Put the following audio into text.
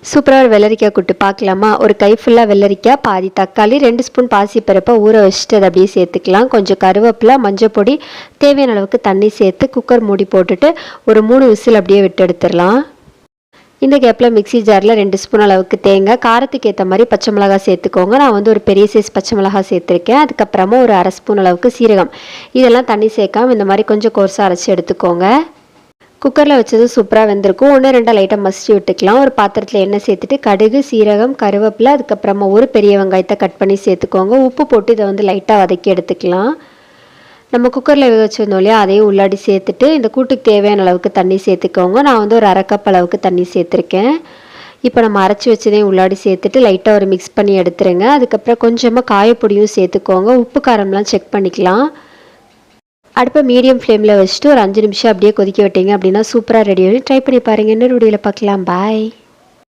சூப்பராக ஒரு வெள்ளரிக்காய் கூட்டு பார்க்கலாமா? ஒரு கை ஃபுல்லாக வெள்ளரிக்காய், பாதி தக்காளி, 2 ஸ்பூன் பாசிப்பருப்பை ஊற வச்சுட்டு அதை அப்படியே சேர்த்துக்கலாம். கொஞ்சம் கருவேப்பிலை, மஞ்சள் பொடி, தேவையான அளவுக்கு தண்ணி சேர்த்து குக்கர் மூடி போட்டுட்டு ஒரு 3 விசில் அப்படியே விட்டு எடுத்துடலாம். இந்த கேப்பில் மிக்சி ஜாரில் 2 ஸ்பூன் அளவுக்கு தேங்காய், காரத்துக்கு ஏற்ற மாதிரி பச்சை மிளகாய் சேர்த்துக்கோங்க. நான் வந்து ஒரு பெரிய சைஸ் பச்சை மிளகாய் சேர்த்துருக்கேன். அதுக்கப்புறமா ஒரு 1/2 ஸ்பூன் அளவுக்கு சீரகம், இதெல்லாம் தண்ணி சேர்க்காம இந்த மாதிரி கொஞ்சம் கோர்ஸாக அரைச்சி எடுத்துக்கோங்க. குக்கரில் வச்சது சூப்பராக வெந்திருக்கும். 1-2 லைட்டாக மசிச்சு விட்டுக்கலாம். ஒரு பாத்திரத்தில் எண்ணெய் சேர்த்துட்டு கடுகு, சீரகம், கருவேப்பிலை, அதுக்கப்புறமா ஒரு பெரிய வெங்காயத்தை கட் பண்ணி சேர்த்துக்கோங்க. உப்பு போட்டு இதை வந்து லைட்டாக வதக்கி எடுத்துக்கலாம். நம்ம குக்கரில் வேக வச்சுருந்தோம் இல்லையா, அதையும் உள்ளாடி சேர்த்துட்டு இந்த கூட்டுக்கு தேவையான அளவுக்கு தண்ணி சேர்த்துக்கோங்க. நான் வந்து ஒரு 1/2 கப் அளவுக்கு தண்ணி சேர்த்துருக்கேன். இப்போ நம்ம அரைச்சி வச்சதையும் உள்ளாடி சேர்த்துட்டு லைட்டாக ஒரு மிக்ஸ் பண்ணி எடுத்துருங்க. அதுக்கப்புறம் கொஞ்சமாக காயப்பொடியும் சேர்த்துக்கோங்க. உப்பு காரம்லாம் செக் பண்ணிக்கலாம். அடுப்பை மீடியம் ஃப்ளேமில் வச்சுட்டு ஒரு 5 நிமிஷம் அப்படியே கொதிக்க விட்டீங்க அப்படின்னா சூப்பராக ரெடி ஆகிடும். ட்ரை பண்ணி பாருங்கள். இன்னொரு வீடியோவில் பார்க்கலாம். பாய்.